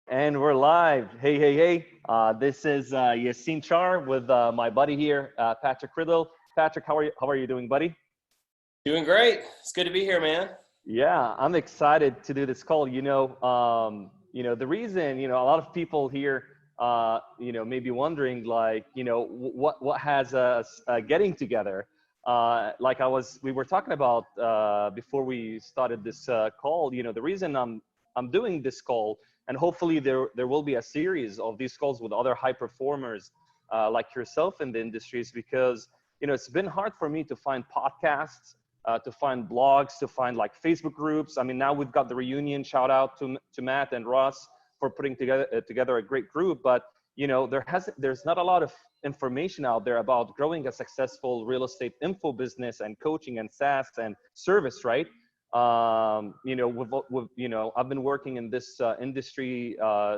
And we're live. Hey, hey, hey. This is Yassine Char with my buddy here, Patrick Riddle. Patrick, how are you doing, buddy? Doing great. It's good to be here, man. Yeah, I'm excited to do this call. The reason, a lot of people here, may be wondering, like, what has us getting together. We were talking about before we started this call. The reason I'm doing this call, and hopefully there will be a series of these calls with other high performers like yourself in the industry, is because it's been hard for me to find podcasts, to find blogs, to find like Facebook groups. I mean, now we've got the reunion. Shout out to Matt and Ross for putting together a great group. But there's not a lot of information out there about growing a successful real estate info business and coaching and SaaS and service, right? I've been working in this industry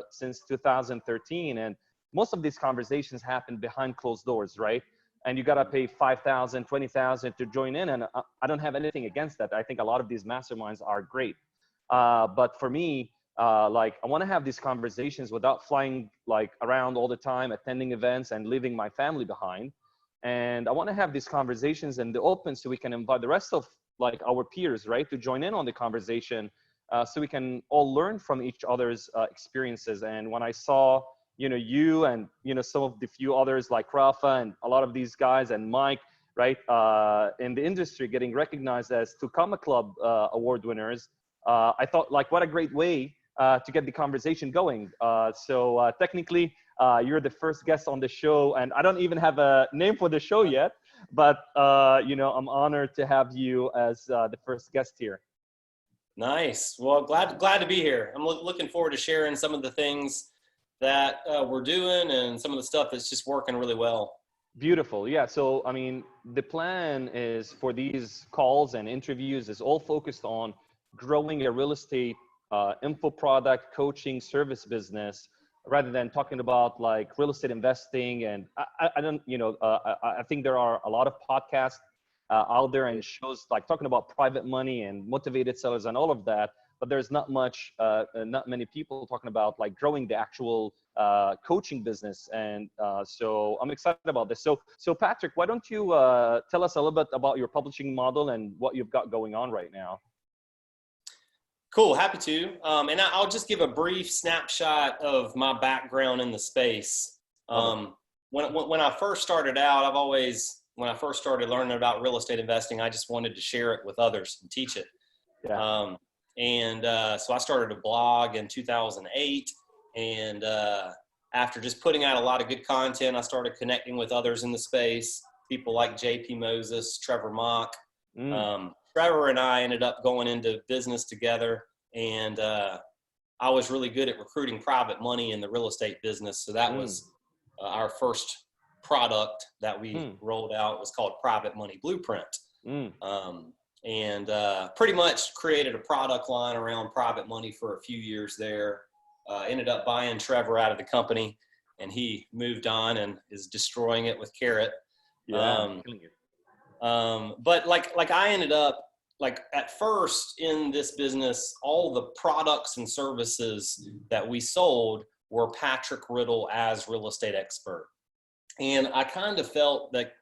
since 2013, and most of these conversations happen behind closed doors, right? And you got to pay 5,000, 20,000 to join in. And I don't have anything against that. I think a lot of these masterminds are great. But for me, I want to have these conversations without flying like around all the time, attending events and leaving my family behind. And I want to have these conversations in the open so we can invite the rest of like our peers, right, to join in on the conversation, so we can all learn from each other's experiences. And when I saw you and, some of the few others like Rafa and a lot of these guys and Mike, right, in the industry getting recognized as Tukama Club award winners, I thought, like, what a great way to get the conversation going. So technically, you're the first guest on the show, and I don't even have a name for the show yet, but, I'm honored to have you as the first guest here. Nice. Well, glad to be here. I'm looking forward to sharing some of the things that we're doing and some of the stuff that's just working really well. Beautiful. Yeah. So, I mean, the plan is for these calls and interviews is all focused on growing a real estate info product, coaching, service business, rather than talking about like real estate investing. And I think there are a lot of podcasts out there and shows like talking about private money and motivated sellers and all of that. But there's not many people talking about like growing the actual coaching business. And so I'm excited about this. So Patrick, why don't you tell us a little bit about your publishing model and what you've got going on right now? Cool. Happy to. And I'll just give a brief snapshot of my background in the space. When I first started out, when I first started learning about real estate investing, I just wanted to share it with others and teach it. Yeah. So I started a blog in 2008, and after just putting out a lot of good content, I started connecting with others in the space, people like JP Moses, Trevor Mock. Trevor and I ended up going into business together, and I was really good at recruiting private money in the real estate business. So that was our first product that we rolled out. It was called Private Money Blueprint. And pretty much created a product line around private money for a few years there. Ended up buying Trevor out of the company, and he moved on and is destroying it with Carrot. Yeah. But like I ended up, like, at first in this business, all the products and services that we sold were Patrick Riddle as real estate expert. And I kind of felt that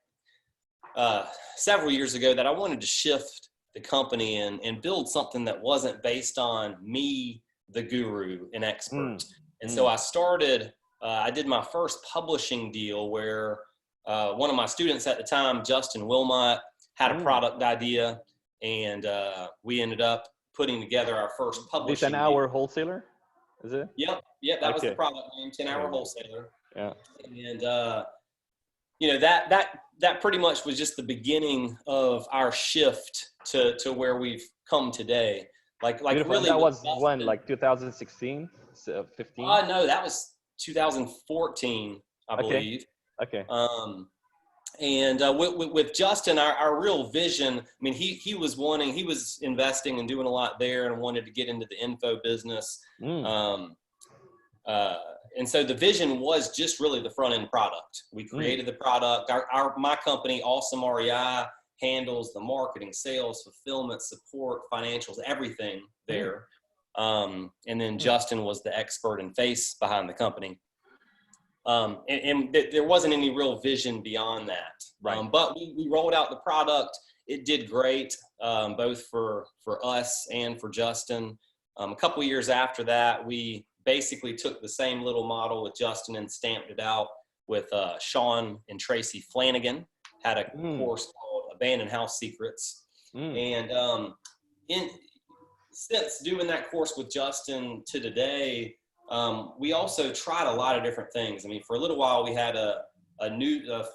several years ago that I wanted to shift the company and build something that wasn't based on me, the guru and expert. So I did my first publishing deal where one of my students at the time, Justin Wilmot, had a product idea, and we ended up putting together our first publishing This 10-hour wholesaler, is it? Yep, that was the product name, 10-hour wholesaler. Yeah. And that pretty much was just the beginning of our shift to where we've come today. Like really, that was when, like 2016, 15? No, that was 2014, I believe. Okay. And with Justin, our real vision, I mean, he was investing and doing a lot there and wanted to get into the info business. And so the vision was just really the front end product. We created the product. My company, Awesome REI, handles the marketing, sales, fulfillment, support, financials, everything there. And then Justin was the expert and face behind the company. There wasn't any real vision beyond that. Right. But we rolled out the product. It did great, both for us and for Justin. A couple of years after that, we basically took the same little model with Justin and stamped it out with Sean and Tracy Flanagan. Had a course called Abandoned House Secrets. And since doing that course with Justin to today, we also tried a lot of different things. I mean, for a little while, we had a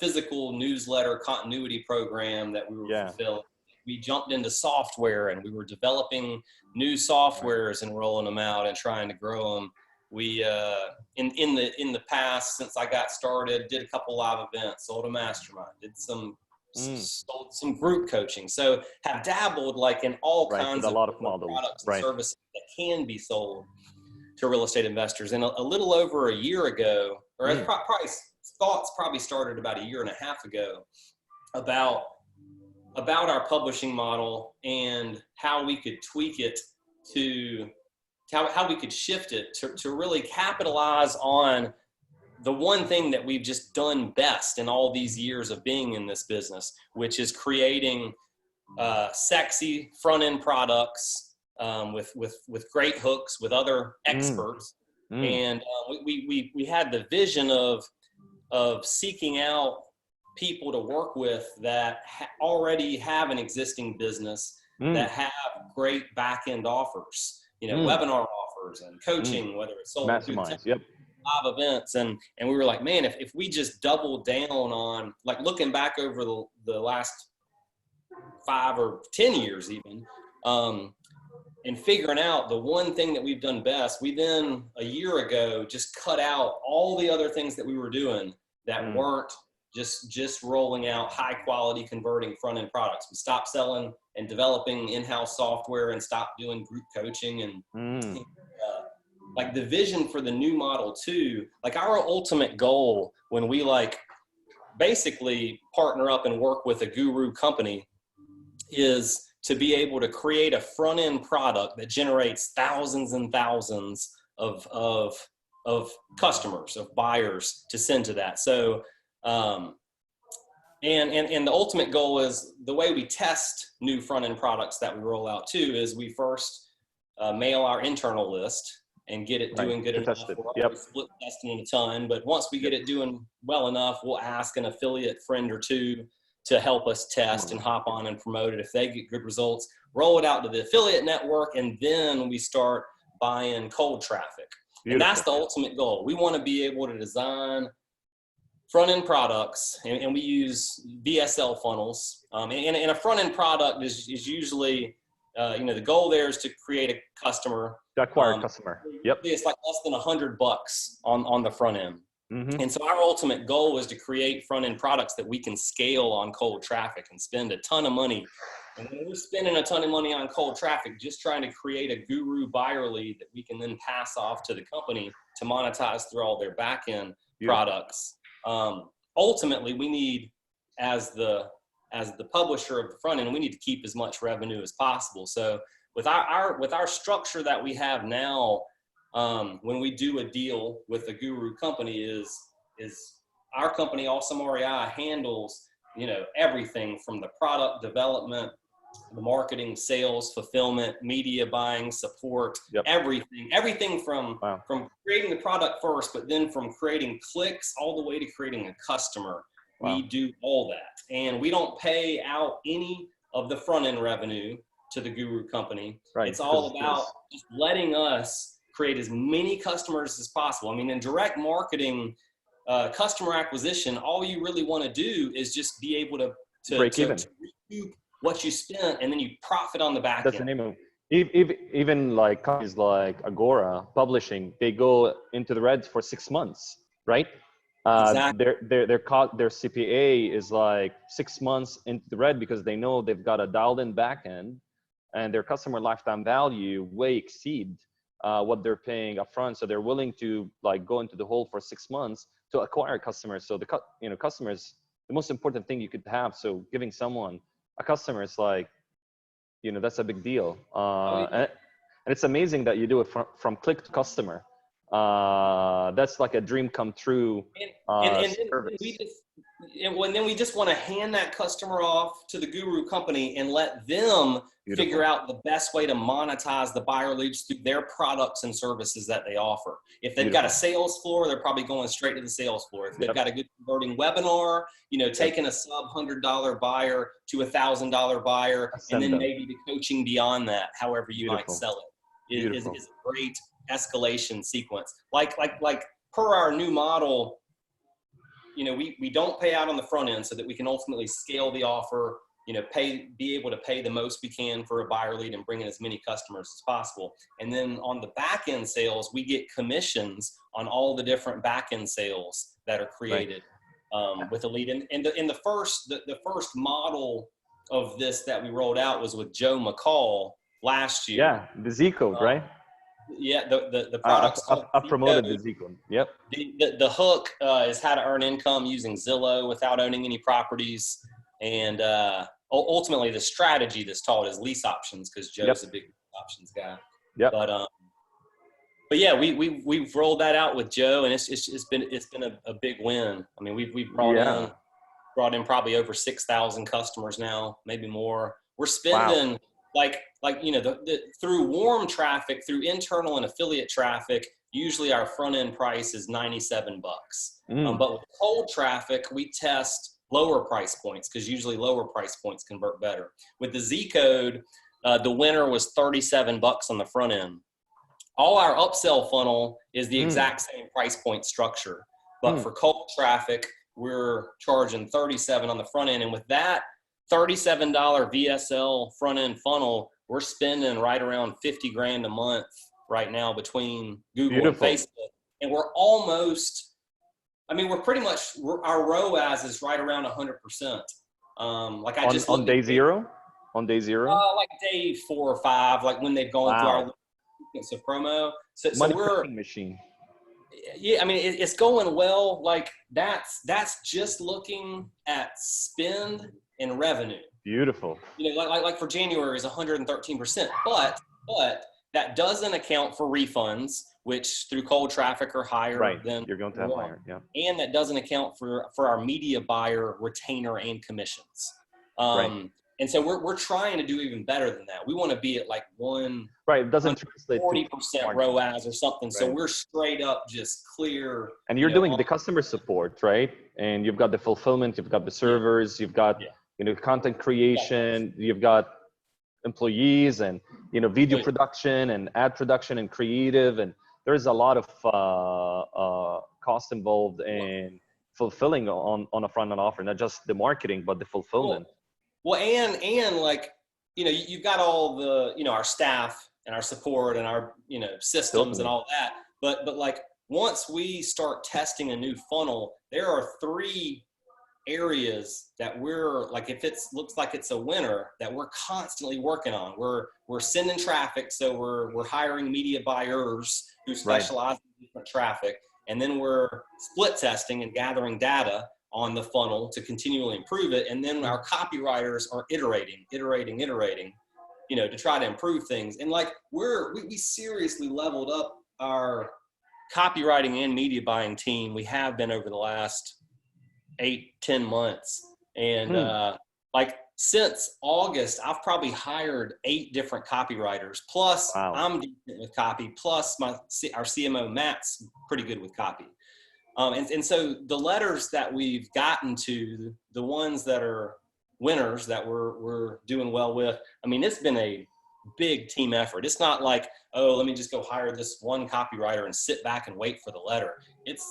physical newsletter continuity program that we were fulfilling. We jumped into software, and we were developing new softwares and rolling them out and trying to grow them. We in the past, since I got started, did a couple live events, sold a mastermind, did sold some group coaching. So have dabbled like in all kinds of a lot of products and services that can be sold to real estate investors. And a little over a year ago, or thoughts probably started about a year and a half ago, about our publishing model and how we could tweak it to how we could shift it to really capitalize on the one thing that we've just done best in all these years of being in this business, which is creating sexy front-end products with great hooks with other experts. And we had the vision of seeking out people to work with that already have an existing business that have great back-end offers, webinar offers and coaching, whether it's sold masterminds, live events. And we were like, man, if we just double down on, like, looking back over the last 5 or 10 years even, and figuring out the one thing that we've done best, we then a year ago just cut out all the other things that we were doing that weren't just rolling out high quality converting front end products. We stopped selling and developing in-house software and stopped doing group coaching. And like the vision for the new model too, like our ultimate goal when we like basically partner up and work with a guru company is to be able to create a front end product that generates thousands and thousands of customers, of buyers to send to that. So, and the ultimate goal is the way we test new front end products that we roll out too is we first mail our internal list and get it doing good enough. We're split testing a ton, but once we get it doing well enough, we'll ask an affiliate friend or two to help us test and hop on and promote it. If they get good results, roll it out to the affiliate network, and then we start buying cold traffic. And that's the ultimate goal. We want to be able to design front-end products, and we use VSL funnels. And a front-end product is usually, the goal there is to create a customer. To acquire a customer. It's like less than $100 on the front end. And so our ultimate goal is to create front-end products that we can scale on cold traffic and spend a ton of money. And when we're spending a ton of money on cold traffic, just trying to create a guru buyer lead that we can then pass off to the company to monetize through all their back-end products. Ultimately, we need, as the publisher of the front end, we need to keep as much revenue as possible. So with our structure that we have now, when we do a deal with a guru company, is our company, Awesome REI, handles everything from the product development, the marketing, sales, fulfillment, media buying, support, everything from creating the product first, but then from creating clicks all the way to creating a customer. We do all that, and we don't pay out any of the front end revenue to the guru company. It's all about just letting us create as many customers as possible. I mean, in direct marketing, customer acquisition, all you really want to do is just be able to break even. To recoup what you spent, and then you profit on the back end. That's the name of it. Even like companies like Agora Publishing, they go into the red for 6 months, right? Exactly. Their CPA is like 6 months into the red because they know they've got a dialed in back end, and their customer lifetime value way exceed what they're paying upfront. So they're willing to like go into the hole for 6 months to acquire customers. So the customers, the most important thing you could have. So giving someone a customer is like, that's a big deal. And it's amazing that you do it from click to customer. That's like a dream come true And then service. then we just want to hand that customer off to the guru company and let them Beautiful. figure out the best way to monetize the buyer leads through their products and services that they offer. If they've got a sales floor, they're probably going straight to the sales floor. If they've got a good converting webinar, taking a sub $100 buyer to $1,000 buyer, and then maybe the coaching beyond that, however you might sell it, is a great escalation sequence. Like per our new model, we don't pay out on the front end so that we can ultimately scale the offer, be able to pay the most we can for a buyer lead and bring in as many customers as possible. And then on the back end sales, we get commissions on all the different back end sales that are created with a lead. And the first model of this that we rolled out was with Joe McCall last year. Yeah, the Z code, right? Yeah, the product's I promoted the Z code. Yep. The hook is how to earn income using Zillow without owning any properties. And ultimately, the strategy that's taught is lease options, because Joe's a big options guy. Yeah. But yeah, we've rolled that out with Joe, and it's been a big win. I mean, we've brought in probably over 6,000 customers now, maybe more. We're spending through warm traffic, through internal and affiliate traffic, usually our front end price is $97. But with cold traffic, we test lower price points, because usually lower price points convert better. With the Z code, the winner was $37 on the front end. All our upsell funnel is the exact same price point structure, but for cold traffic, we're charging $37 on the front end. And with that $37 VSL front end funnel, we're spending right around 50 grand a month right now between Google and Facebook. And we're pretty much, our ROAS is right around 100%. On day zero? On day zero? Like day 4 or 5, like when they've gone through our sequence of promo. So we're machine. Yeah, I mean, it's going well. Like that's just looking at spend and revenue. Beautiful. Like for January is 113%, but that doesn't account for refunds, which through cold traffic are higher than you're going to have higher. Yeah. And that doesn't account for our media buyer retainer and commissions. And so we're trying to do even better than that. We want to be at like it doesn't translate 40% ROAS or something. So we're straight up just clear. And you're doing the customer support, right? And you've got the fulfillment, you've got the servers, you've got content creation, you've got employees, and video production and ad production and creative, and there's a lot of cost involved in fulfilling on a front end offer, not just the marketing but the fulfillment. Well, and like, you've got all the, our staff and our support and our, systems and all that. But like, once we start testing a new funnel, there are 3 areas that we're like, if it looks like it's a winner, that we're constantly working on. We're sending traffic. So we're hiring media buyers who specialize in different traffic. And then we're split testing and gathering data on the funnel to continually improve it. And then our copywriters are iterating, to try to improve things. And like we seriously leveled up our copywriting and media buying team. We have been over the last 8-10 months. And like since August, I've probably hired 8 different copywriters, plus I'm decent with copy, plus our CMO Matt's pretty good with copy. And so the letters that we've gotten to, the ones that are winners that we're doing well with, I mean, it's been a big team effort. It's not like, oh, let me just go hire this one copywriter and sit back and wait for the letter. It's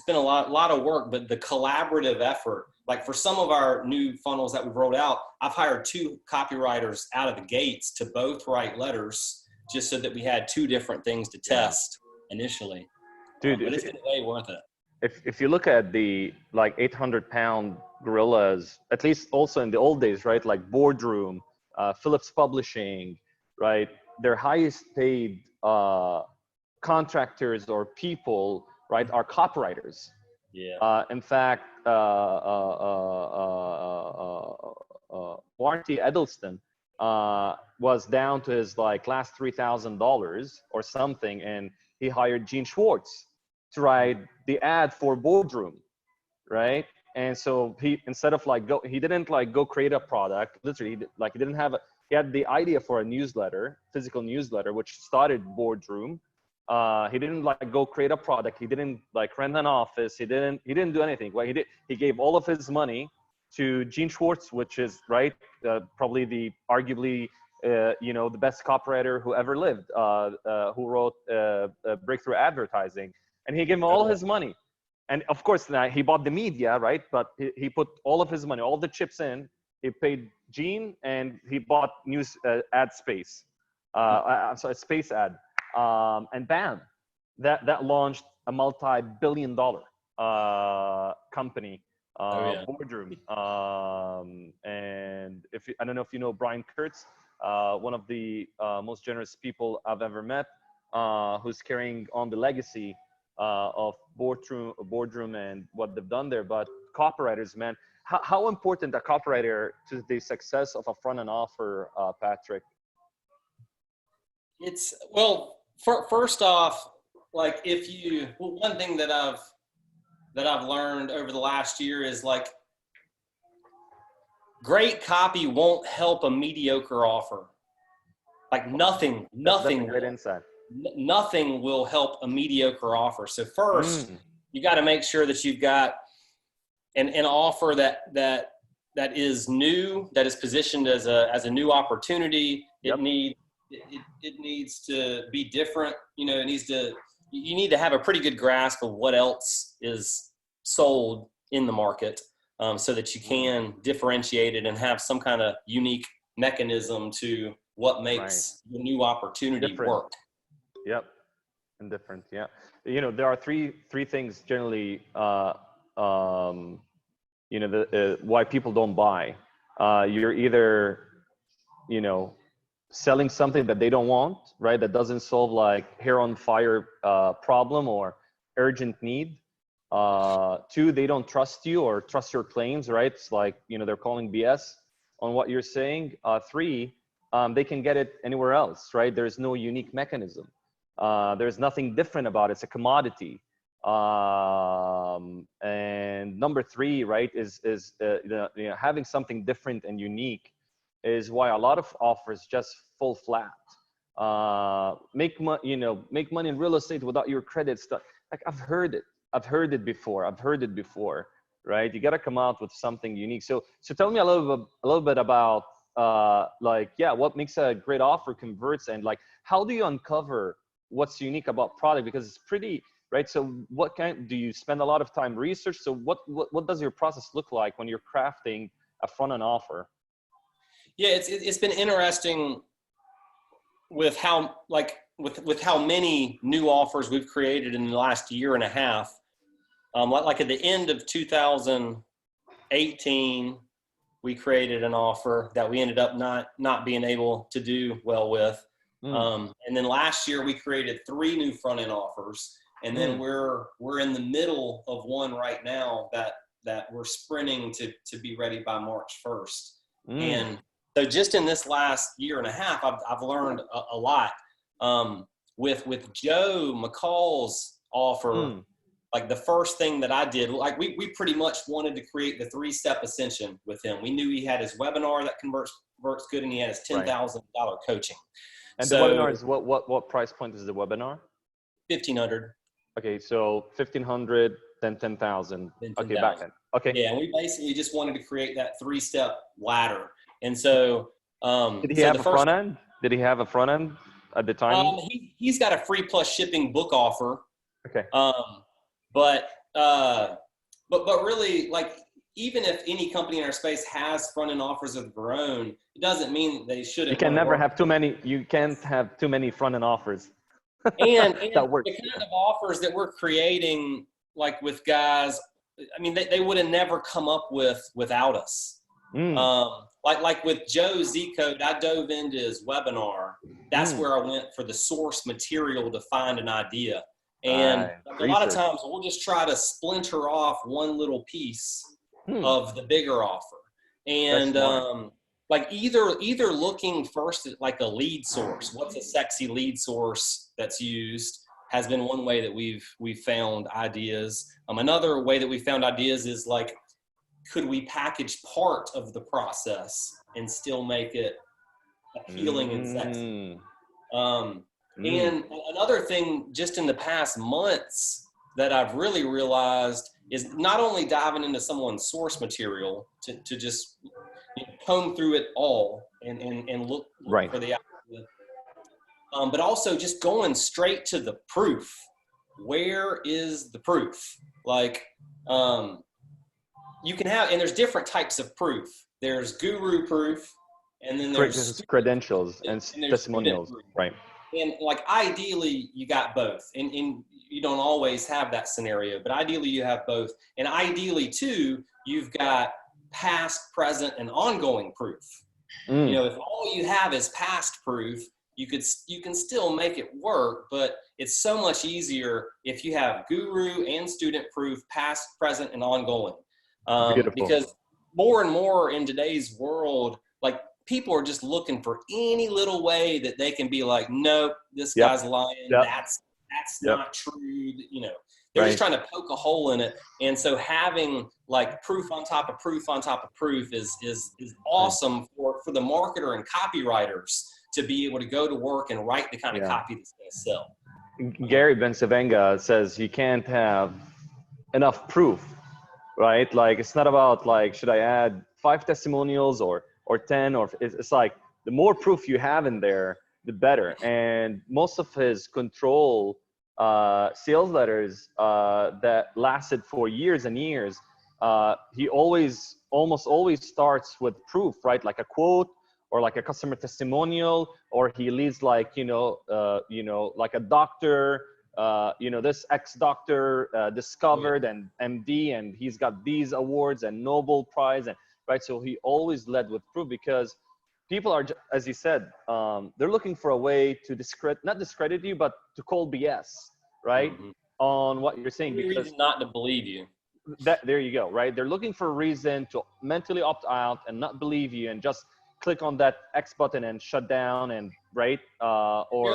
been a lot of work, but the collaborative effort, like for some of our new funnels that we've rolled out, I've hired 2 copywriters out of the gates to both write letters, just so that we had 2 different things to test initially. Dude, but it's been way worth it. If you look at the like 800-pound gorillas, at least also in the old days, right? Like Boardroom, Phillips Publishing, right? Their highest paid contractors or people, right, are copywriters. Yeah. In fact, Marty Edelston was down to his like last $3,000 or something, and he hired Gene Schwartz to write the ad for Boardroom, right? And so he, instead of like he didn't like go create a product. Literally, he didn't have he had the idea for a newsletter, physical newsletter, which started Boardroom. He didn't like go create a product. He didn't like rent an office. He didn't do anything. What he gave all of his money to Gene Schwartz, which is probably the arguably the best copywriter who ever lived, who wrote Breakthrough Advertising, and he gave him all his money. And of course, now he bought the media, right? But he put all of his money, all the chips in. He paid Gene, and he bought news ad space. I'm sorry, space ad, and bam, that launched a multi-billion-dollar company. Boardroom. And I don't know if you know Brian Kurtz, one of the most generous people I've ever met, who's carrying on the legacy of Boardroom and what they've done there. But copywriters, man, how important a copywriter to the success of a front end offer, Patrick? It's, well, first off, like one thing that I've learned over the last year is like, great copy won't help a mediocre offer. Like nothing. That's a great insight. Nothing will help a mediocre offer. So first, you got to make sure that you've got an offer that is new, that is positioned as a new opportunity. Yep. It needs to be different. You need to have a pretty good grasp of what else is sold in the market, so that you can differentiate it and have some kind of unique mechanism to what makes the new opportunity work. Yep. And different. Yeah. There are three things generally, why people don't buy. You're either, selling something that they don't want, right? That doesn't solve like hair on fire problem or urgent need. Two, they don't trust you or trust your claims, right? It's like, they're calling BS on what you're saying. Three, they can get it anywhere else, right? There's no unique mechanism. There's nothing different about it. It's a commodity. And number three, right, is having something different and unique is why a lot of offers just fall flat. Make money in real estate without your credit stuff. Like I've heard it before, right? You got to come out with something unique. So tell me a little bit about what makes a great offer converts, and like how do you uncover what's unique about product, because it's pretty, right? So do you spend a lot of time research? So what does your process look like when you're crafting a front end offer? Yeah, it's been interesting with how with how many new offers we've created in the last year and a half. Like at the end of 2018, we created an offer that we ended up not being able to do well with. And then last year we created 3 new front end offers, and then we're in the middle of one right now that we're sprinting to be ready by March 1st. And so just in this last year and a half, I've learned a lot. With Joe McCall's offer, like the first thing that I did, like we pretty much wanted to create the 3-step ascension with him. We knew he had his webinar that converts good, and he had his $10,000 coaching. And so, the webinar is what price point is the webinar? $1,500. Okay, so 1,500, then 10,000. Okay, back then. Okay. Yeah, and we basically just wanted to create that 3-step ladder. And so, did he have a front end? Did he have a front end at the time? He's got a free plus shipping book offer. Okay. But really, like, even if any company in our space has front end offers of their own, it doesn't mean they shouldn't. You can never have too many. You can't have too many front end offers. and that works. The kind of offers that we're creating, like with guys, I mean, they would have never come up without us. Like with Joe Z-Code, I dove into his webinar. That's where I went for the source material to find an idea. And a lot of times we'll just try to splinter off one little piece of the bigger offer. And like either looking first at like a lead source. What's a sexy lead source that's used has been one way that we've found ideas. Another way that we found ideas is like, could we package part of the process and still make it appealing and sexy? And another thing just in the past months that I've really realized is not only diving into someone's source material to just comb through it all and look Right. for the idea, but also just going straight to the proof. Where is the proof? Like, you can have, and there's different types of proof. There's guru proof, and then there's credentials and testimonials, right? And like ideally you got both, and you don't always have that scenario, but ideally you have both. And ideally too, you've got past, present, and ongoing proof. You know, if all you have is past proof, you can still make it work, but it's so much easier if you have guru and student proof, past, present, and ongoing. Because more and more in today's world, like people are just looking for any little way that they can be like, nope, this guy's lying. That's not true. You know, they're just trying to poke a hole in it. And so having like proof on top of proof on top of proof is awesome for the marketer and copywriters to be able to go to work and write the kind of copy that's going to sell. Gary Bensavenga says you can't have enough proof, right? Like, it's not about like, should I add 5 testimonials or 10, or it's like the more proof you have in there, the better. And most of his control sales letters that lasted for years and years, he almost always starts with proof, right? Like a quote or like a customer testimonial, or he leaves like, like a doctor, this ex-doctor discovered and MD, and he's got these awards and Nobel Prize, and right. So he always led with proof, because people are, as you said, they're looking for a way to not discredit you, but to call BS, right? On what you're saying. Because reason not to believe you. There you go, right? They're looking for a reason to mentally opt out and not believe you, and just click on that X button and shut down, and right? Or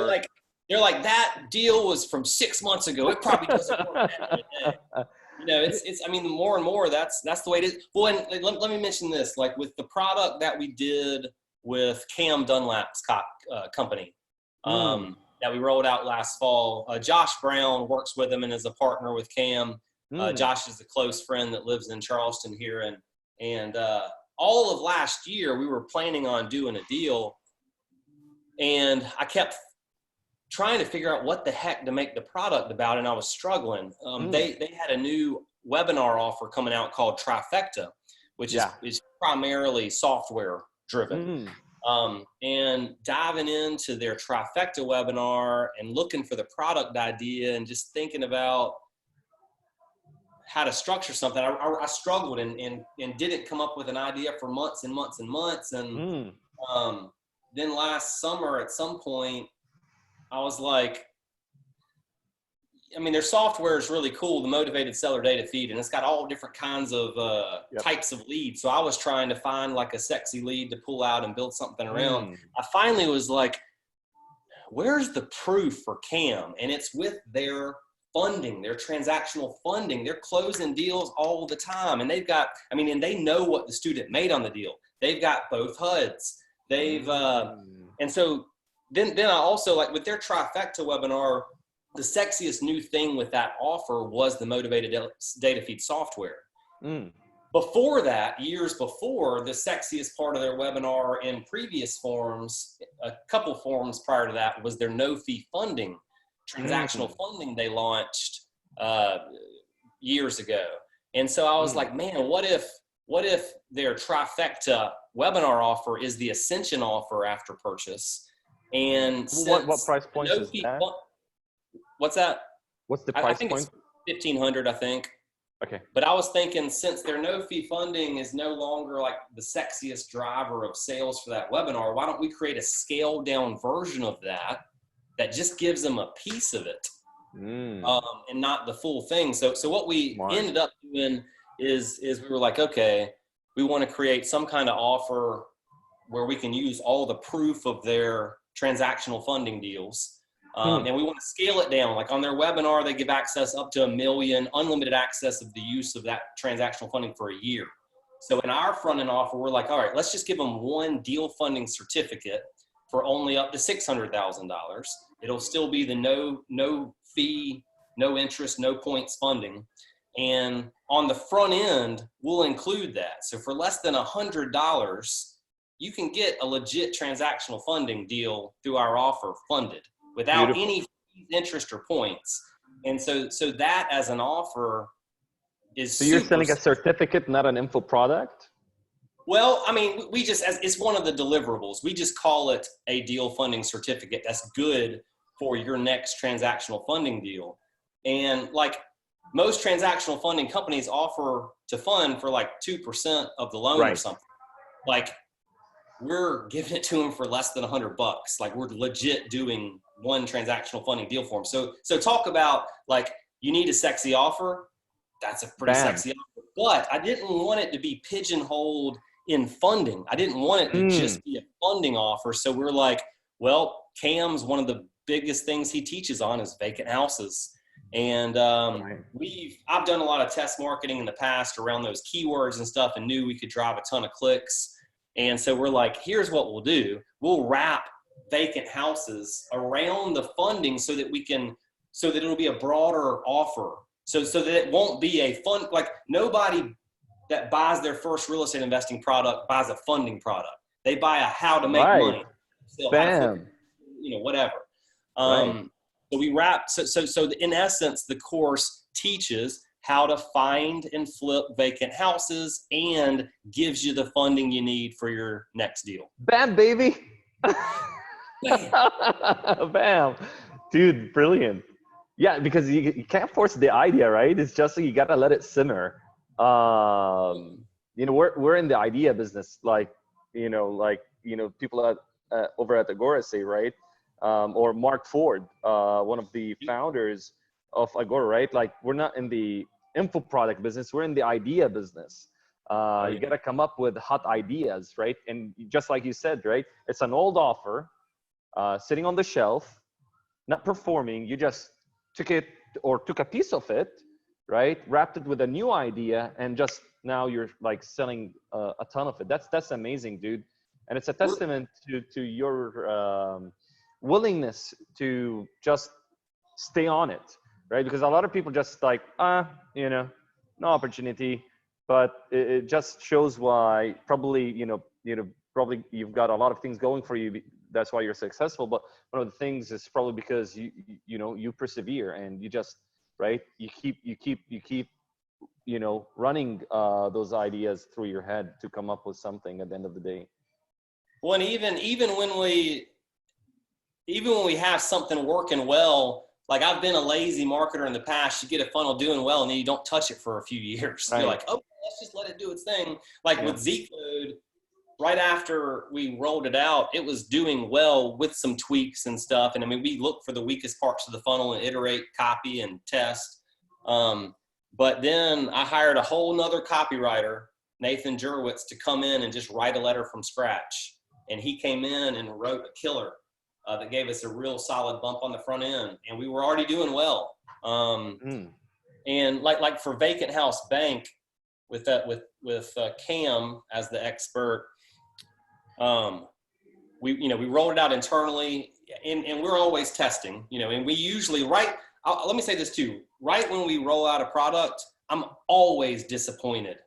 they're like, that deal was from 6 months ago. It probably doesn't work today. You know, it's. I mean, more and more, that's the way it is. Well, and let me mention this. Like with the product that we did with Cam Dunlap's company, that we rolled out last fall. Josh Brown works with him and is a partner with Cam. Josh is a close friend that lives in Charleston here, and all of last year we were planning on doing a deal, and I kept trying to figure out what the heck to make the product about, and I was struggling. They had a new webinar offer coming out called Trifecta, which is primarily software driven. And diving into their Trifecta webinar and looking for the product idea and just thinking about how to structure something, I struggled and didn't come up with an idea for months and months and months. And then last summer at some point, I was like, I mean, their software is really cool, the Motivated Seller Data Feed, and it's got all different kinds of types of leads. So I was trying to find like a sexy lead to pull out and build something around. I finally was like, where's the proof for Cam? And it's with their funding, their transactional funding. They're closing deals all the time. And they've got, and they know what the student made on the deal. They've got both HUDs. They've, and so then I also, like with their Trifecta webinar, the sexiest new thing with that offer was the Motivated Data Feed software. Before that, years before, the sexiest part of their webinar in previous forms, a couple forms prior to that, was their no-fee funding, transactional funding they launched years ago. And so I was like, man, what if their Trifecta webinar offer is the Ascension offer after purchase? And what price point is that? What's that? What's the price point? It's $1,500, I think. Okay. But I was thinking, since their no-fee funding is no longer like the sexiest driver of sales for that webinar, why don't we create a scaled-down version of that just gives them a piece of it, and not the full thing? So what we ended up doing is we were like, okay, we want to create some kind of offer where we can use all the proof of their transactional funding deals. And we want to scale it down. Like on their webinar, they give access up to 1 million, unlimited access of the use of that transactional funding for a year. So in our front end offer, we're like, all right, let's just give them one deal funding certificate for only up to $600,000. It'll still be the no fee, no interest, no points funding. And on the front end, we'll include that. So for less than $100, you can get a legit transactional funding deal through our offer funded without Beautiful. any interest or points. And so that as an offer is So you're selling a certificate, not an info product? Well, I mean, we just, it's one of the deliverables. We just call it a deal funding certificate that's good for your next transactional funding deal. And like most transactional funding companies offer to fund for like 2% of the loan or something. Like we're giving it to them for less than $100. Like we're legit doing one transactional funding deal for them. So talk about like, you need a sexy offer. That's a pretty sexy offer, but I didn't want it to be pigeonholed in funding. I didn't want it to just be a funding offer. So we're like, well, Cam's one of the biggest things he teaches on is vacant houses. And I've done a lot of test marketing in the past around those keywords and stuff and knew we could drive a ton of clicks. And so we're like, here's what we'll do. We'll wrap vacant houses around the funding so that it'll be a broader offer. So that it won't be a fund, like nobody that buys their first real estate investing product buys a funding product. They buy a how to make money. Bam. Whatever. So we wrap, so in essence, the course teaches how to find and flip vacant houses and gives you the funding you need for your next deal. Bam, baby. Bam. Bam. Dude, brilliant. Yeah, because you can't force the idea, right? It's just you gotta let it simmer. We're in the idea business, people over at Agora say, right? Or Mark Ford, one of the founders of Agora, right? Like we're not in the info product business, we're in the idea business. You gotta come up with hot ideas, right? And just like you said, right? It's an old offer, sitting on the shelf, not performing. You just took a piece of it, right? Wrapped it with a new idea, and just now you're like selling a ton of it. That's amazing, dude. And it's a testament to your willingness to just stay on it, right? Because a lot of people just like, no opportunity, but it just shows why probably you've got a lot of things going for you. That's why you're successful. But one of the things is probably because you persevere and you just, right? You keep running those ideas through your head to come up with something at the end of the day. Well, and even when we have something working well, like I've been a lazy marketer in the past, you get a funnel doing well and then you don't touch it for a few years. Right. You're like, oh, let's just let it do its thing. Like with Z-Code, right after we rolled it out, it was doing well with some tweaks and stuff. And I mean, we look for the weakest parts of the funnel and iterate, copy, and test. But then I hired a whole nother copywriter, Nathan Jurwitz, to come in and just write a letter from scratch. And he came in and wrote a killer that gave us a real solid bump on the front end. And we were already doing well. And like for Vacant House Bank, with Cam as the expert, we rolled it out internally, and we're always testing, and we usually let me say this too, right when we roll out a product, I'm always disappointed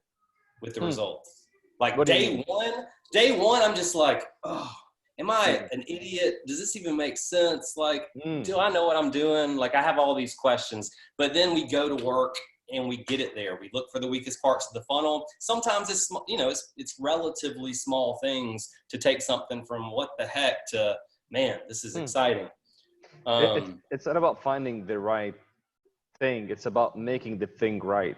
with the results. Like day one, I'm just like, oh, am I an idiot? Does this even make sense? Like, do I know what I'm doing? Like I have all these questions, but then we go to work and we get it there. We look for the weakest parts of the funnel. Sometimes it's relatively small things to take something from what the heck to, man, this is exciting. It's not about finding the right thing. It's about making the thing right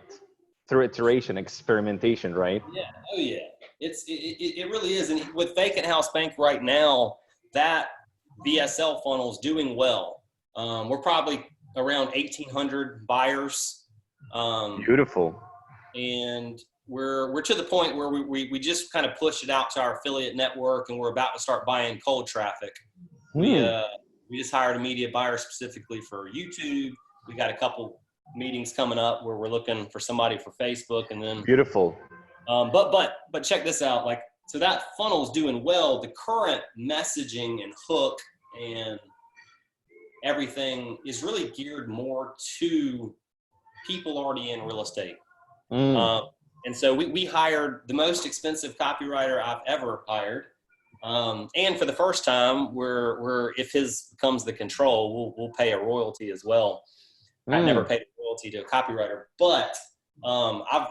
through iteration, experimentation, right? Yeah. Oh yeah. It really is. And with Vacant House Bank right now, that VSL funnel is doing well. We're probably around 1,800 buyers. Beautiful. And we're to the point where we just kind of pushed it out to our affiliate network, and we're about to start buying cold traffic. We just hired a media buyer specifically for YouTube. We got a couple meetings coming up where we're looking for somebody for Facebook, and then Beautiful. But check this out. Like, so that funnel's doing well. The current messaging and hook and everything is really geared more to people already in real estate. And so we hired the most expensive copywriter I've ever hired. And for the first time, we're if his becomes the control, we'll pay a royalty as well. I never paid a royalty to a copywriter, but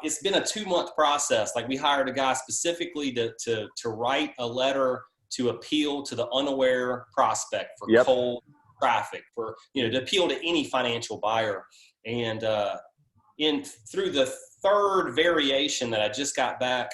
it's been a 2-month process. Like, we hired a guy specifically to write a letter to appeal to the unaware prospect for cold traffic, for, to appeal to any financial buyer. And through the third variation that I just got back,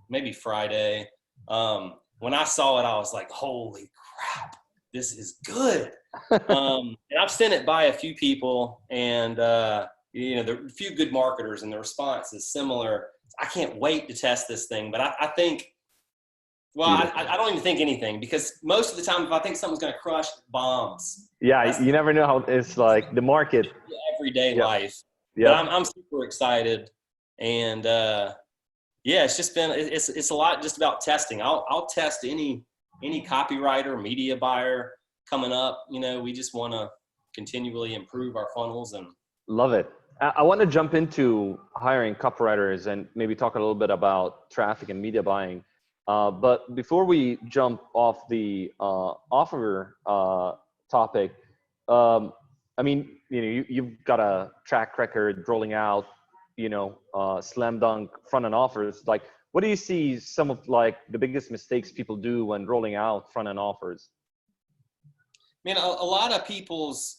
maybe Friday, when I saw it, I was like, holy crap, this is good. And I've sent it by a few people, and there are a few good marketers, and the response is similar. I can't wait to test this thing, but I think, I don't even think anything, because most of the time, if I think something's going to crush, bombs. Yeah, you never know how it's like the market. Everyday life. But I'm super excited, and it's just been it's a lot just about testing. I'll test any copywriter, media buyer coming up. We just want to continually improve our funnels. And love it. I want to jump into hiring copywriters and maybe talk a little bit about traffic and media buying. But before we jump off the offer topic, you've got a track record rolling out, slam dunk front end offers. Like, what do you see some of like the biggest mistakes people do when rolling out front end offers? A lot of people's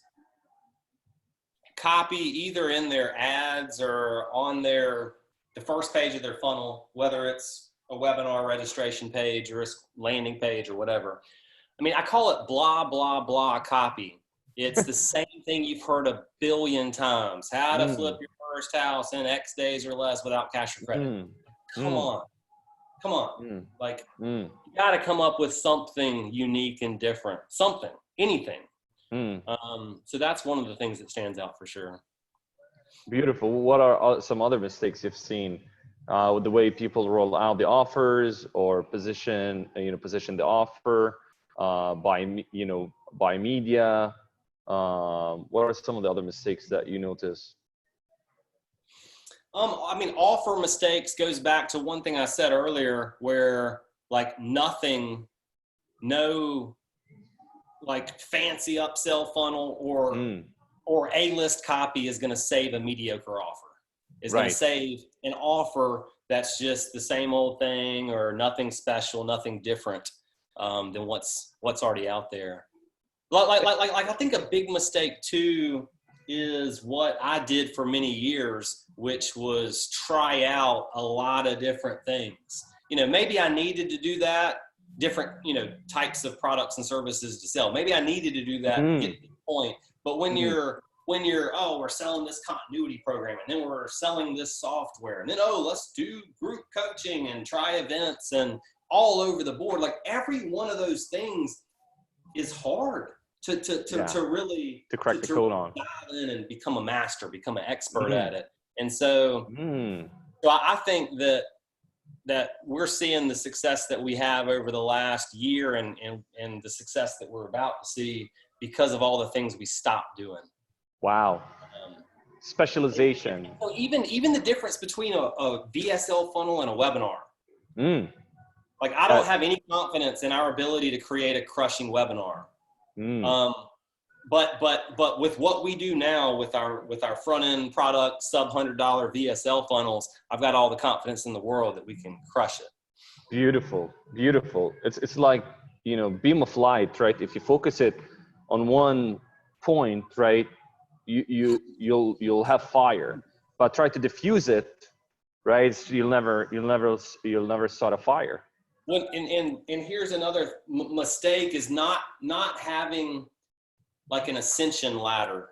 copy, either in their ads or on the first page of their funnel, whether it's a webinar registration page or a landing page or whatever. I call it blah, blah, blah copy. It's the same thing you've heard a billion times. How to flip your first house in X days or less without cash or credit. Come on. You got to come up with something unique and different. Anything. So that's one of the things that stands out for sure. Beautiful. What are some other mistakes you've seen with the way people roll out the offers or position the offer by media? What are some of the other mistakes that you notice? Offer mistakes goes back to one thing I said earlier, where like no like fancy upsell funnel or A-list copy is going to save a mediocre offer. It's going to save an offer that's just the same old thing, or nothing special, nothing different than what's already out there. Like I think a big mistake too is what I did for many years, which was try out a lot of different things. Maybe I needed to do that, different, types of products and services to sell. Maybe I needed to do that to get to the point. But when you're, we're selling this continuity program, and then we're selling this software, and then, let's do group coaching and try events and all over the board. Like, every one of those things is hard to really crack the code on, dial in and become a master, become an expert at it. And so, so I think that we're seeing the success that we have over the last year, and the success that we're about to see because of all the things we stopped doing. Wow. Specialization. So even the difference between a VSL funnel and a webinar. Like, I don't have any confidence in our ability to create a crushing webinar. But with what we do now with our front end product, sub $100 VSL funnels, I've got all the confidence in the world that we can crush it. Beautiful. It's like, beam of light, right? If you focus it on one point, right, you'll have fire. But try to diffuse it, right? You'll never start a fire. Well, and here's another mistake is not having like an ascension ladder.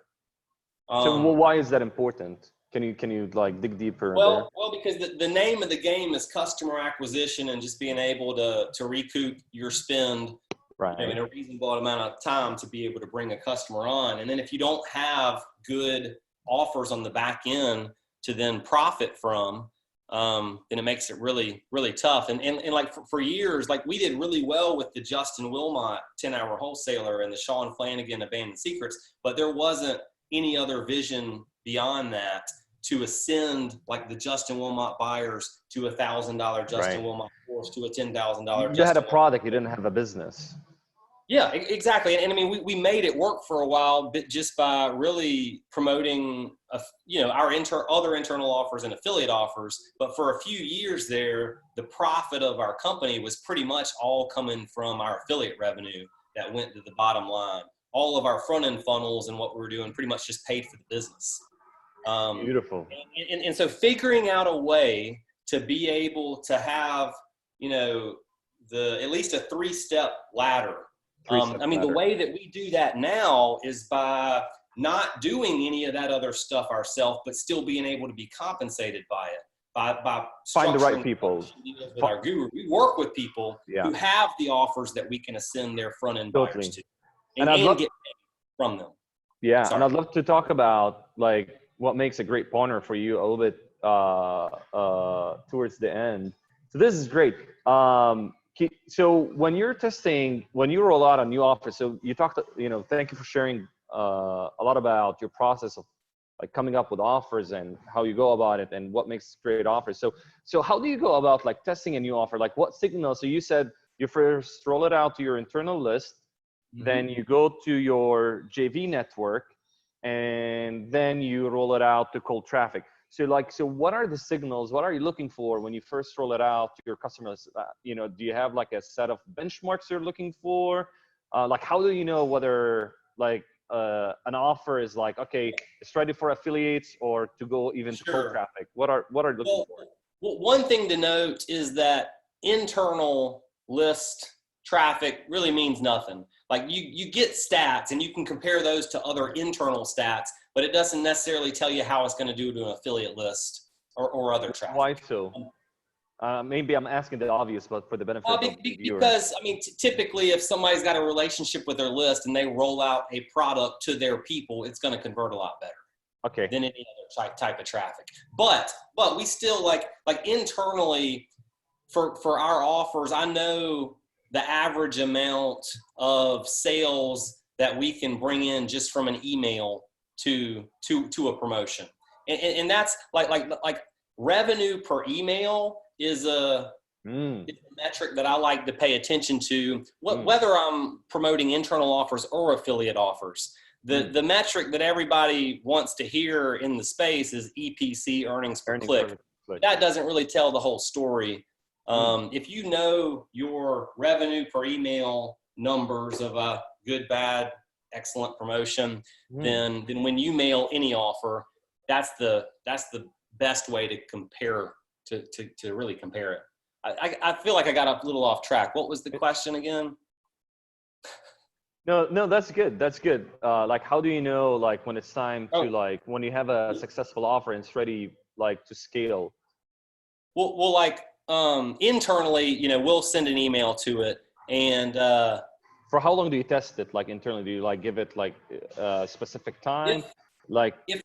So why is that important? Can you like dig deeper there? Well, because the name of the game is customer acquisition and just being able to recoup your spend, Right. in a reasonable amount of time to be able to bring a customer on. And then if you don't have good offers on the back end to then profit from, then it makes it really, really tough. And like for years, like we did really well with the Justin Wilmot 10-hour wholesaler and the Sean Flanagan Abandoned Secrets, but there wasn't any other vision beyond that to ascend like the Justin Wilmot buyers to $1,000 Justin Wilmot course to a $10,000. You had a product, you didn't have a business. Yeah, exactly. And I mean, we made it work for a while, but just by really promoting, our other internal offers and affiliate offers. But for a few years there, the profit of our company was pretty much all coming from our affiliate revenue that went to the bottom line. All of our front end funnels and what we were doing pretty much just paid for the business. Beautiful. And so figuring out a way to be able to have, at least a 3-step ladder. The way that we do that now is by not doing any of that other stuff ourselves, but still being able to be compensated by it. By find the right people. With our guru, we work with people who have the offers that we can ascend their front end buyers to, and get paid from them. Yeah, and I'd love to talk about like what makes a great partner for you a little bit towards the end. So this is great. So when you're testing, when you roll out a new offer, so you talked, thank you for sharing a lot about your process of like coming up with offers and how you go about it and what makes great offers. So how do you go about like testing a new offer? Like what signals? So you said you first roll it out to your internal list, then you go to your JV network, and then you roll it out to cold traffic. So what are the signals? What are you looking for when you first roll it out to your customers? Do you have like a set of benchmarks you're looking for? Like, how do you know whether like an offer is like, okay, it's ready for affiliates or to go even to cold traffic? What are you looking for? Well, one thing to note is that internal list traffic really means nothing. Like you get stats and you can compare those to other internal stats, but it doesn't necessarily tell you how it's going to do to an affiliate list or other traffic. Why so? Maybe I'm asking the obvious, but for the benefit of the viewer. Because, typically if somebody's got a relationship with their list and they roll out a product to their people, it's going to convert a lot better than any other type of traffic. But we still like internally for our offers, I know the average amount of sales that we can bring in just from an email to a promotion. And that's like revenue per email is a metric that I like to pay attention to, whether I'm promoting internal offers or affiliate offers. The metric that everybody wants to hear in the space is EPC, earnings per click. That doesn't really tell the whole story. If you know your revenue per email numbers of a good, bad, excellent promotion, then when you mail any offer, that's the best way to compare to really compare it. I feel like I got a little off track. What was the question again? No, that's good. That's good. Like, how do you know, like, when it's time to, like, when you have a successful offer and it's ready, like, to scale? Well, like, internally, we'll send an email to it, and for how long do you test it? Like, internally, do you like give it like a specific time? If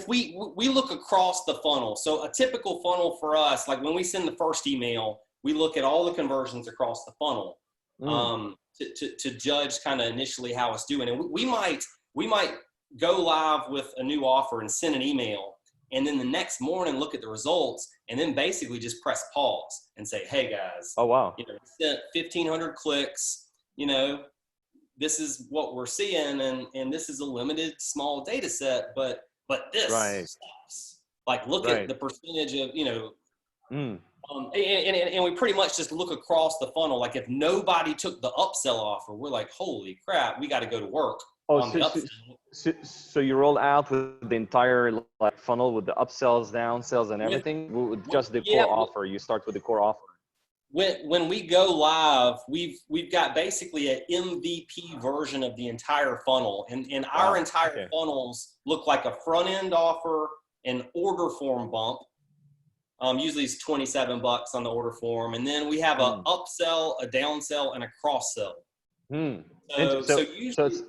we look across the funnel. So a typical funnel for us, like when we send the first email, we look at all the conversions across the funnel to judge kind of initially how it's doing. And we might go live with a new offer and send an email, and then the next morning look at the results, and then basically just press pause and say, hey guys, oh wow, we sent 1,500 clicks, this is what we're seeing, and this is a limited small data set, but this stops. Like, look at the percentage of, and we pretty much just look across the funnel. Like, if nobody took the upsell offer, we're like, holy crap, we got to go to work on the upsell. So you roll out with the entire like funnel with the upsells, downsells, and everything with just the core offer. You start with the core offer. When we go live, we've got basically an MVP version of the entire funnel, and our entire funnels look like a front end offer, an order form bump. Usually it's $27 on the order form. And then we have a upsell, a downsell, and a cross sell. So usually, it's,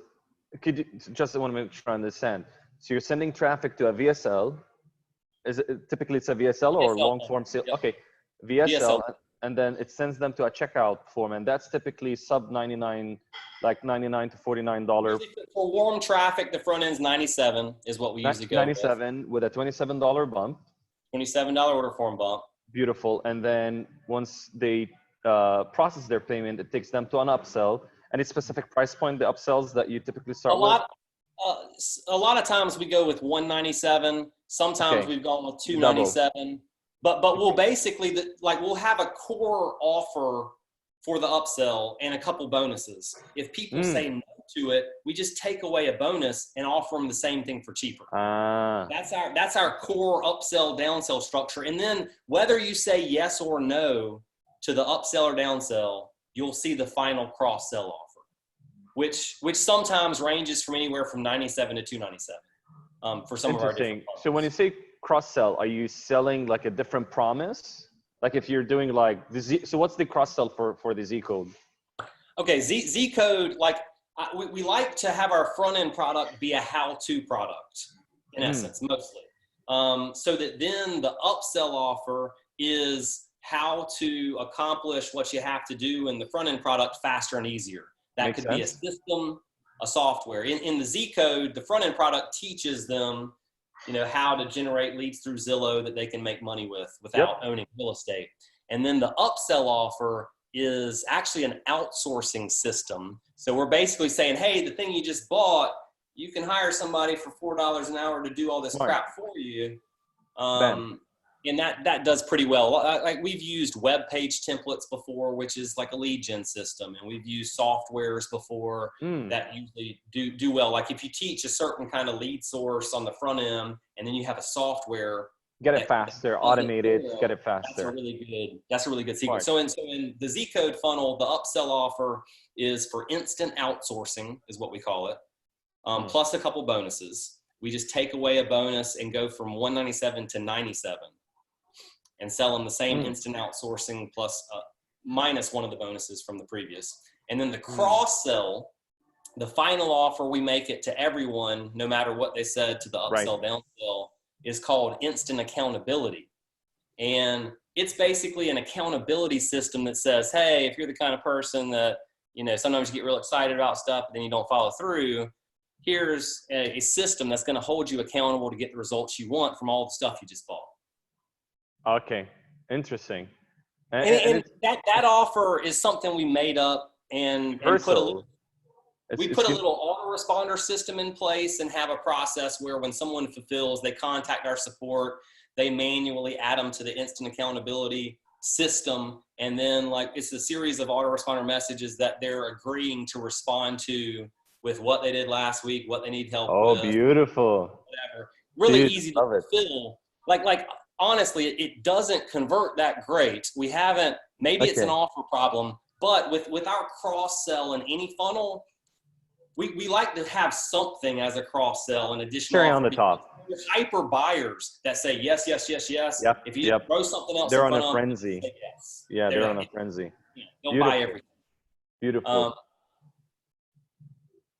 could you just want to make sure I understand. So you're sending traffic to a VSL. Typically it's a VSL or long form sale? Yep. Okay, VSL, and then it sends them to a checkout form, and that's typically sub 99, like $99 to $49. For warm traffic, the front end's 97 is what we usually go 97 with a $27 bump. $27 order form bump. Beautiful. And then once they process their payment, it takes them to an upsell. Any specific price point, the upsells that you typically start with? A lot of times we go with 197. Sometimes we've gone with 297. But we'll basically, we'll have a core offer for the upsell and a couple bonuses. If people say no to it, we just take away a bonus and offer them the same thing for cheaper. That's our core upsell downsell structure. And then whether you say yes or no to the upsell or downsell, you'll see the final cross sell offer, which sometimes ranges from anywhere from 97 to 297 for some of our different products. So when you say cross sell, are you selling like a different promise? Like if you're doing like the Z, so what's the cross sell for the Z code? Okay, Z code, we like to have our front end product be a how-to product in essence, mostly. So that then the upsell offer is how to accomplish what you have to do in the front end product faster and easier. That could be a system, a software. In the Z code, the front end product teaches them, how to generate leads through Zillow that they can make money with without owning real estate. And then the upsell offer is actually an outsourcing system. So we're basically saying, hey, the thing you just bought, you can hire somebody for $4 an hour to do all this crap for you. And that does pretty well. Like we've used web page templates before, which is like a lead gen system. And we've used softwares before that usually do well. Like if you teach a certain kind of lead source on the front end, and then you have a software, get it faster, automated, get it faster. That's a really good secret. So in the Z code funnel, the upsell offer is for instant outsourcing is what we call it. Plus a couple bonuses. We just take away a bonus and go from 197 to 97 and sell them the same instant outsourcing plus minus one of the bonuses from the previous. And then the cross sell, the final offer, we make it to everyone, no matter what they said to the upsell, downsell, is called instant accountability. And it's basically an accountability system that says, hey, if you're the kind of person that, sometimes you get real excited about stuff, but then you don't follow through, here's a system that's going to hold you accountable to get the results you want from all the stuff you just bought. Okay, interesting. And that offer is something we made up and put a little autoresponder system in place and have a process where when someone fulfills, they contact our support, they manually add them to the instant accountability system. And then it's a series of autoresponder messages that they're agreeing to respond to with what they did last week, what they need help with. Oh, beautiful. Whatever. Really easy to fulfill. Honestly, it doesn't convert that great. We haven't, maybe it's an offer problem, but with our cross sell in any funnel, we like to have something as a cross sell in addition. Cherry on the top. Hyper buyers that say yes, yes, yes, yes. Yep, if you throw something else, they're on a frenzy. Yes. Yeah, they're on a frenzy. They'll buy everything. Beautiful.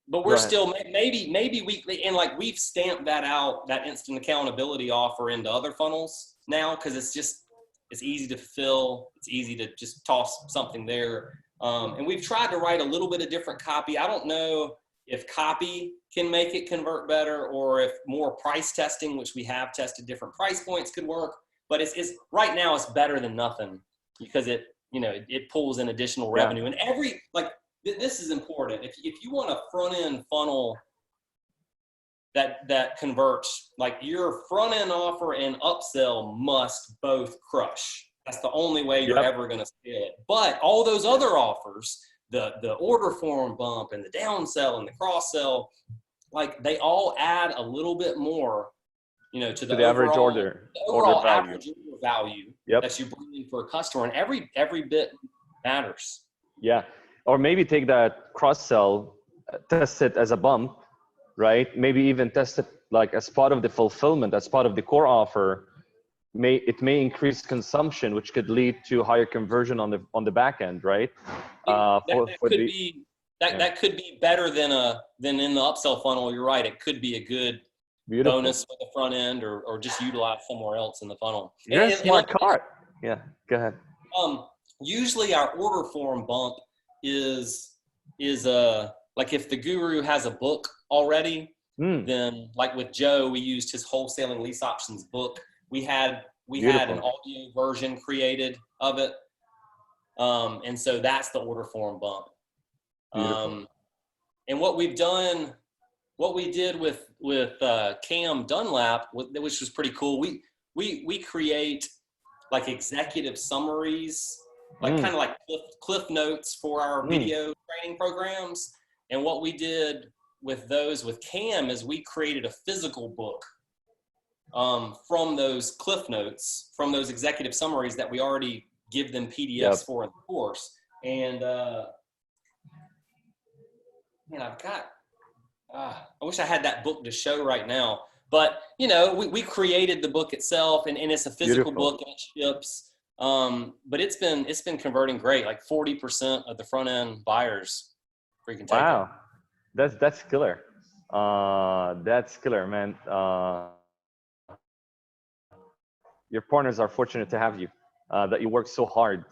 But we're still maybe weekly, and we've stamped that out, that instant accountability offer into other funnels now because it's easy to fulfill. It's easy to just toss something there. And we've tried to write a little bit of different copy. I don't know if copy can make it convert better or if more price testing, which we have tested different price points, could work. But it's right now it's better than nothing because it pulls in additional revenue. And this is important. If you want a front end funnel that converts, your front end offer and upsell must both crush. That's the only way you're ever going to scale it. But all those other offers, the order form bump and the downsell and the cross sell, they all add a little bit more, to the average order average order value that you bring in for a customer, and every bit matters. Yeah. Or maybe take that cross sell, test it as a bump, right? Maybe even test it like as part of the fulfillment, as part of the core offer, it may increase consumption, which could lead to higher conversion on the back end, right? That could be better than in the upsell funnel. You're right. It could be a good Beautiful. bonus for the front end, or just utilize somewhere else in the funnel. You're a smart cart. Yeah, go ahead. Usually our order form bump is like if the guru has a book already, then like with Joe, we used his wholesaling lease options book. We had an audio version created of it. And so that's the order form bump. And what we did with Cam Dunlap, which was pretty cool. We create like executive summaries, like kind of like cliff notes for our video training programs. And what we did with Cam is we created a physical book from those cliff notes, from those executive summaries that we already give them PDFs for in the course. And I wish I had that book to show right now. But, we created the book itself, and it's a physical book, and it ships. But it's been converting great. Like 40% of the front end buyers freaking take it. That's killer. That's killer, man. Your partners are fortunate to have you. That you work so hard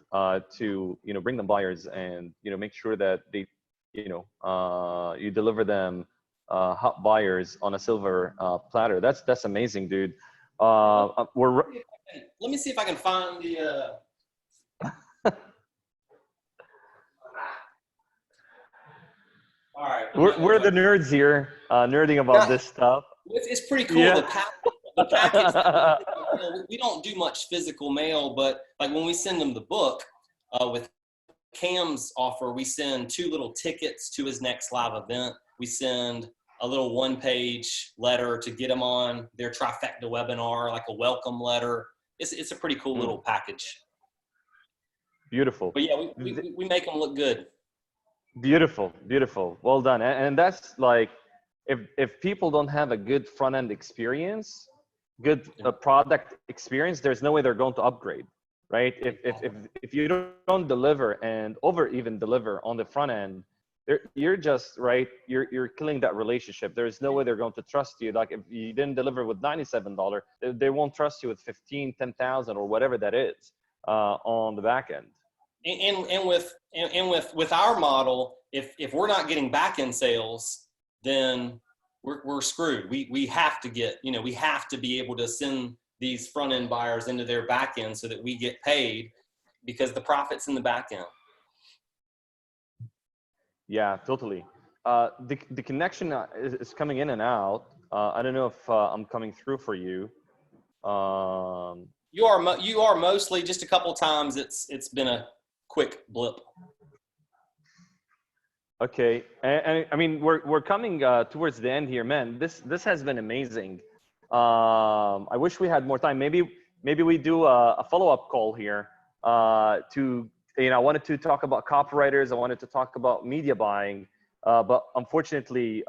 to bring them buyers and make sure that they you deliver them hot buyers on a silver platter. That's amazing, dude. Let me see if I can find the. All right. We're the nerds here, nerding about this stuff. It's pretty cool. Yeah. The package. We don't do much physical mail, but like when we send them the book with Cam's offer, we send 2 little tickets to his next live event. We send a little 1-page letter to get them on their trifecta webinar, like a welcome letter. It's a pretty cool little package. Beautiful. But yeah, we make them look good. Beautiful. Well done. And that's like, if people don't have a good front end experience, good product experience, there's no way they're going to upgrade, right? If you don't deliver and even deliver on the front end, you're just right. You're killing that relationship. There's no way they're going to trust you. Like if you didn't deliver with $97, they won't trust you with 15, 10,000 or whatever that is on the back end. And with our model, if we're not getting back end sales, then we're screwed. We have to get, we have to be able to send these front end buyers into their back end so that we get paid, because the profit's in the back end. Yeah, totally. The connection is coming in and out. I don't know if I'm coming through for you. You are mostly. Just a couple times it's been a quick blip. Okay, and I mean we're coming towards the end here, man. This has been amazing. I wish we had more time. Maybe we do a follow-up call here to. I wanted to talk about copywriters. I wanted to talk about media buying, but unfortunately,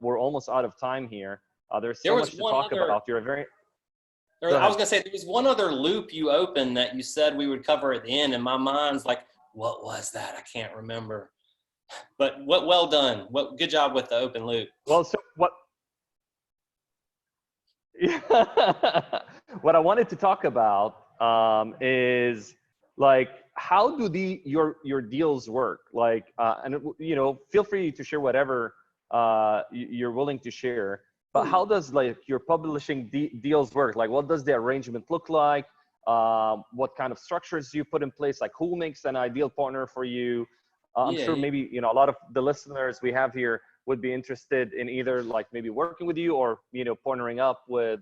we're almost out of time here. There's so much to talk about. You're a very. I was gonna say there was one other loop you opened that you said we would cover at the end, and my mind's like, what was that? I can't remember. But well done. Good job with the open loop. Well, so what? What I wanted to talk about is like, how do your deals work? Like, and feel free to share whatever you're willing to share. But how does like your publishing deals work? Like, what does the arrangement look like? What kind of structures do you put in place? Like, who makes an ideal partner for you? I'm sure maybe a lot of the listeners we have here would be interested in either like maybe working with you or partnering up with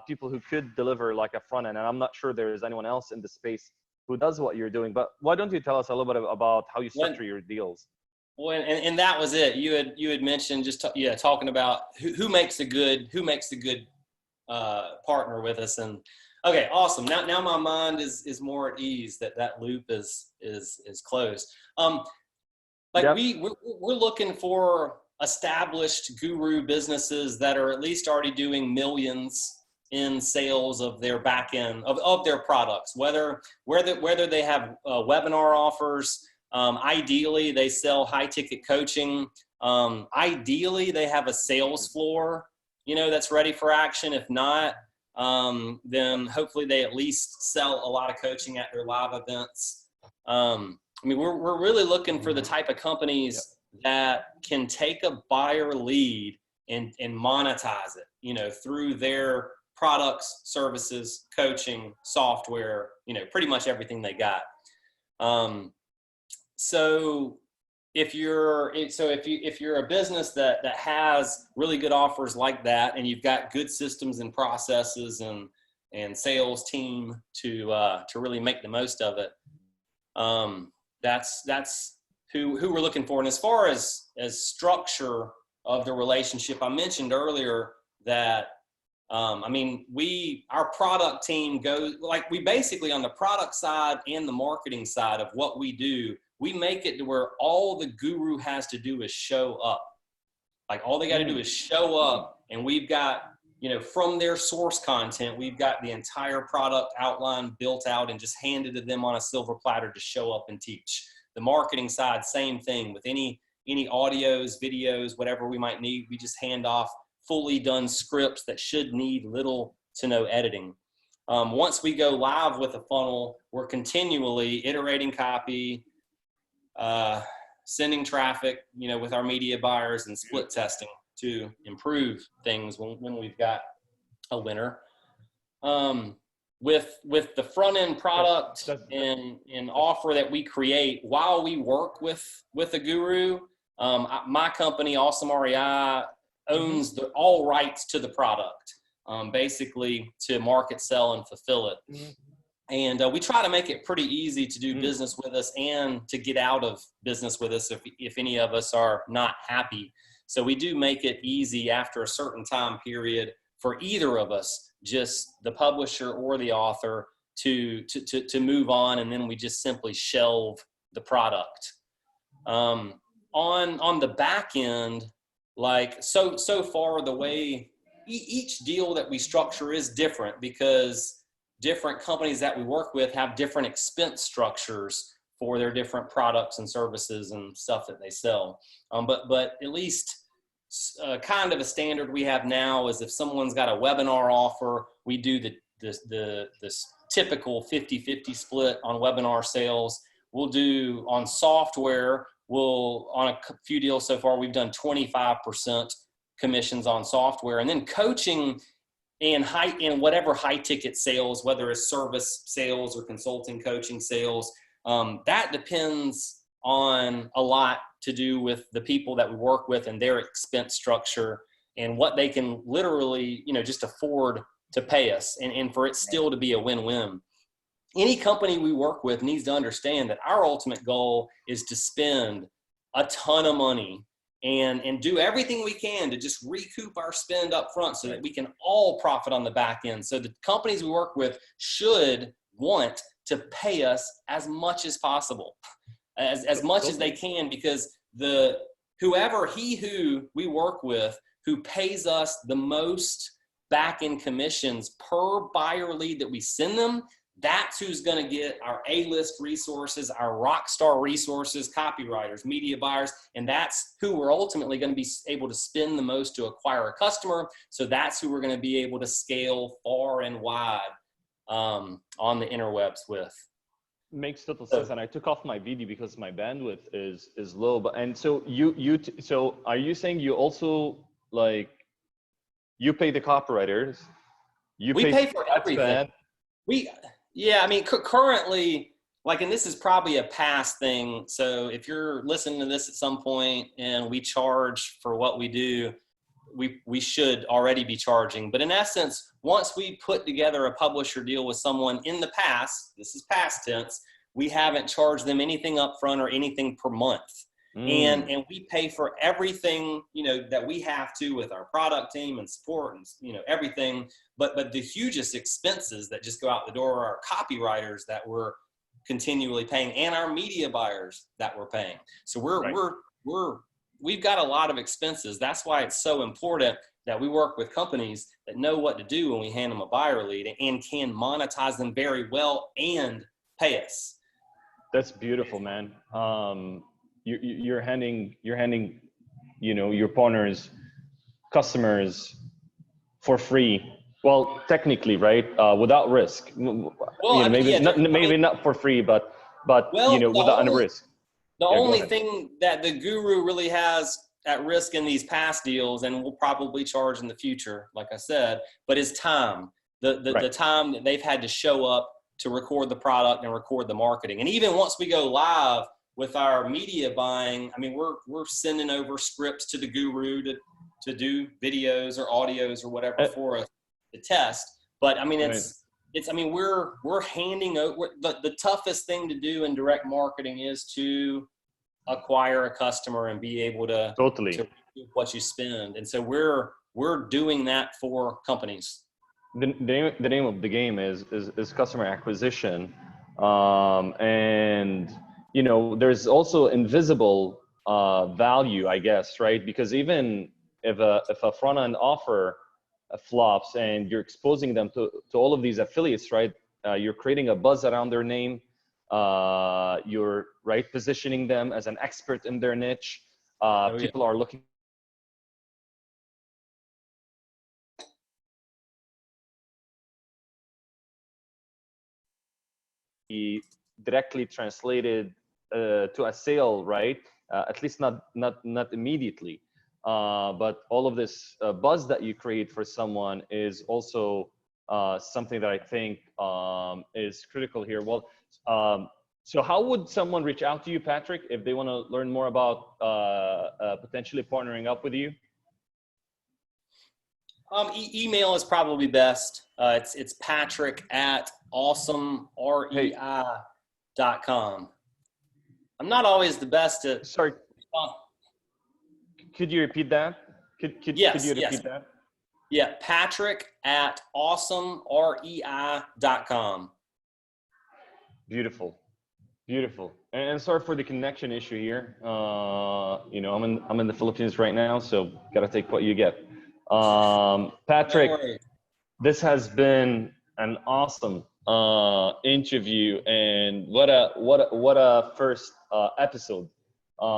people who could deliver like a front end. And I'm not sure there is anyone else in the space who does what you're doing. But why don't you tell us a little bit about how you structure your deals? Well, and that was it. You had mentioned just talking about who makes a good partner with us. And okay, awesome. Now my mind is more at ease that loop is closed. We're looking for established guru businesses that are at least already doing millions in sales of their back end of their products, whether they have webinar offers. Ideally, they sell high ticket coaching. Ideally, they have a sales floor, that's ready for action. If not, then hopefully they at least sell a lot of coaching at their live events. We're really looking for the type of companies that can take a buyer lead and monetize it, through their products, services, coaching, software, pretty much everything they got. So if you're a business that has really good offers like that, and you've got good systems and processes and sales team to really make the most of it, that's who we're looking for. And as far as structure of the relationship, I mentioned earlier that our product team goes, like, we basically, on the product side and the marketing side of what we do, we make it to where all the guru has to do is show up. Like, all they got to do is show up, and we've got, from their source content, we've got the entire product outline built out and just handed to them on a silver platter to show up and teach. The marketing side, same thing. With any audios, videos, whatever we might need, we just hand off fully done scripts that should need little to no editing. Once we go live with a funnel, we're continually iterating copy, sending traffic, with our media buyers, and split testing to improve things when we've got a winner. With the front end product and offer that we create while we work with a guru, my company, Awesome REI, owns all rights to the product, basically to market, sell, and fulfill it. And we try to make it pretty easy to do business with us and to get out of business with us if any of us are not happy. So we do make it easy after a certain time period for either of us, just the publisher or the author, to move on, and then we just simply shelve the product. On the back end, like so far, the way each deal that we structure is different, because different companies that we work with have different expense structures for their different products and services and stuff that they sell. But at least kind of a standard we have now is if someone's got a webinar offer, we do the typical 50-50 split on webinar sales. We'll do on software, on a few deals so far, we've done 25% commissions on software. And then coaching and whatever high ticket sales, whether it's service sales or consulting coaching sales, that depends on a lot to do with the people that we work with and their expense structure and what they can literally, just afford to pay us, and for it still to be a win-win. Any company we work with needs to understand that our ultimate goal is to spend a ton of money and do everything we can to just recoup our spend up front so that we can all profit on the back end. So the companies we work with should want to pay us as much as possible, as much as they can, because who we work with, who pays us the most back end commissions per buyer lead that we send them, that's who's going to get our A-list resources, our rock star resources, copywriters, media buyers, and that's who we're ultimately going to be able to spend the most to acquire a customer. So that's who we're going to be able to scale far and wide on the interwebs with. Makes total sense. And I took off my video because my bandwidth is low. But so so are you saying you also, like, you pay the copywriters? We pay for everything. Currently, like, and this is probably a past thing. So if you're listening to this at some point and we charge for what we do, we should already be charging. But in essence, once we put together a publisher deal with someone in the past, this is past tense, we haven't charged them anything up front or anything per month. And we pay for everything, that we have to with our product team and support and, everything. But the hugest expenses that just go out the door are our copywriters that we're continually paying and our media buyers that we're paying. So we're we've got a lot of expenses. That's why it's so important that we work with companies that know what to do when we hand them a buyer lead and can monetize them very well and pay us. That's beautiful, man. You're handing, your partners, customers for free. Well, technically, right? Without risk. Well, Maybe not for free, but without any risk. The Yeah, go only ahead. thing that the guru really has at risk in these past deals, and will probably charge in the future, like I said, but is time. The time that they've had to show up to record the product and record the marketing. And even once we go live with our media buying, I mean, we're sending over scripts to the guru to do videos or audios or whatever for us to test. But I mean, we're handing over the toughest thing to do in direct marketing is to acquire a customer and be able to to what you spend. And so we're doing that for companies. The name of the game is customer acquisition, and there's also invisible value, I guess, right? Because even if a front end offer flops and you're exposing them to all of these affiliates, right? You're creating a buzz around their name. You're positioning them as an expert in their niche. People are looking directly translated to a sale, right? At least not immediately. But all of this buzz that you create for someone is also something that I think is critical here. Well, so how would someone reach out to you, Patrick, if they want to learn more about potentially partnering up with you? Email is probably best. It's Patrick at awesomerei.com. I'm not always the best at. Sorry. Could you repeat that? Could you repeat that? Yeah, Patrick at awesomerei.com. Beautiful. And sorry for the connection issue here. I'm in the Philippines right now, so gotta take what you get. Patrick, this has been an awesome interview, and what a first episode. I'm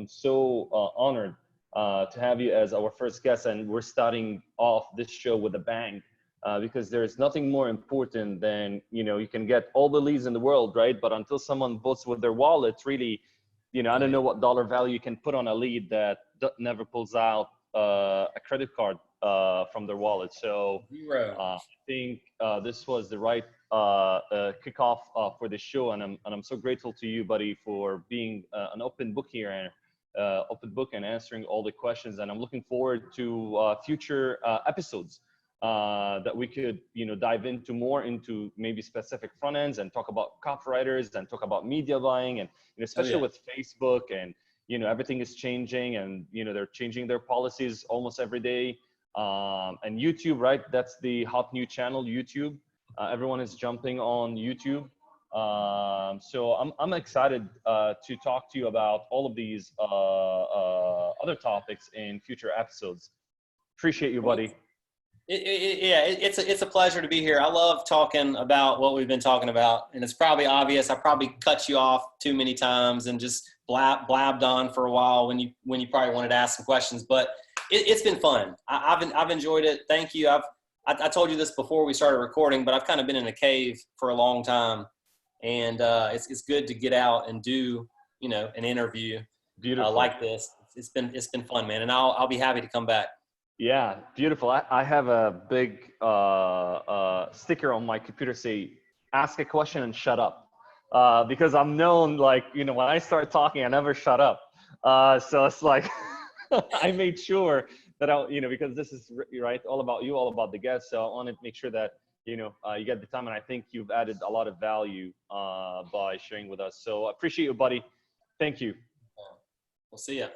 so honored to have you as our first guest, and we're starting off this show with a bang, because there's nothing more important than you can get all the leads in the world, right? But until someone votes with their wallet, really, I don't know what dollar value you can put on a lead that never pulls out a credit card from their wallet. So I think this was the right kickoff for the show, and I'm so grateful to you, buddy, for being an open book here and answering all the questions. And I'm looking forward to future episodes that we could dive into maybe specific front ends and talk about copywriters and talk about media buying, and especially with Facebook, and everything is changing, and they're changing their policies almost every day. And YouTube, right? That's the hot new channel, YouTube. Everyone is jumping on YouTube. So I'm excited to talk to you about all of these other topics in future episodes. Appreciate you, buddy. It's a pleasure to be here. I love talking about what we've been talking about, and it's probably obvious. I probably cut you off too many times and just blabbed on for a while when you probably wanted to ask some questions. But it's been fun. I've enjoyed it. Thank you. I told you this before we started recording, but I've kind of been in a cave for a long time, and it's good to get out and do an interview like this. It's been fun, man, and I'll be happy to come back. Yeah, beautiful. I have a big sticker on my computer say, ask a question and shut up. Because I'm known, when I start talking, I never shut up. So it's like, I made sure that because this is right, all about you, all about the guests. So I want to make sure that, you get the time. And I think you've added a lot of value by sharing with us. So I appreciate you, buddy. Thank you. We'll see ya.